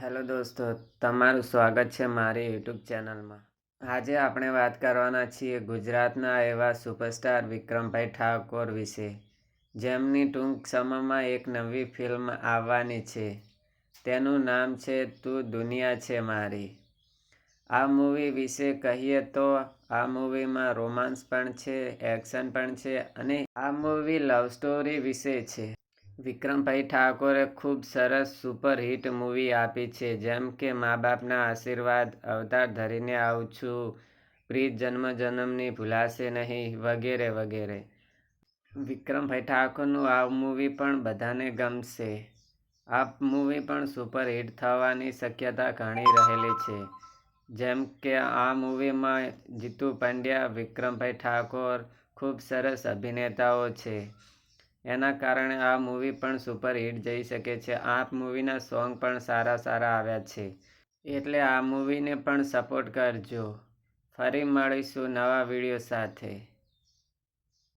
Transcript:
Hello દોસ્તો, તમારું સ્વાગત છે મારી યુટ્યુબ ચેનલમાં. આજે આપણે વાત કરવાના છીએ ગુજરાતના એવા સુપરસ્ટાર વિક્રમભાઈ ઠાકોર વિશે, જેમની ટૂંક સમયમાં એક નવી ફિલ્મ આવવાની છે. તેનું નામ છે તું દુનિયા છે મારી. આ મૂવી વિશે કહીએ તો આ મૂવીમાં રોમાન્સ પણ છે, એક્શન પણ છે અને આ મૂવી લવ સ્ટોરી વિશે છે. વિક્રમભાઈ ઠાકોરે ખૂબ સરસ સુપરહિટ મૂવી આપી છે, જેમ કે મા બાપના આશીર્વાદ, અવતાર ધરીને આવું છું, પ્રીત જન્મ જન્મની ભૂલાશે નહીં વગેરે વગેરે. વિક્રમભાઈ ઠાકોરનું આ મૂવી પણ બધાને ગમશે. આ મૂવી પણ સુપરહિટ થવાની શક્યતા ઘણી રહેલી છે. જેમ કે આ મૂવીમાં જીતુ પંડ્યા, વિક્રમભાઈ ઠાકોર ખૂબ સરસ અભિનેતાઓ છે. એના કારણે આ મૂવી પણ સુપરહિટ જઈ શકે છે. આ મૂવીના સોંગ પણ સારા આવ્યા છે. એટલે આ મૂવીને પણ સપોર્ટ કરજો. ફરી મળીશું નવા વિડીયો સાથે.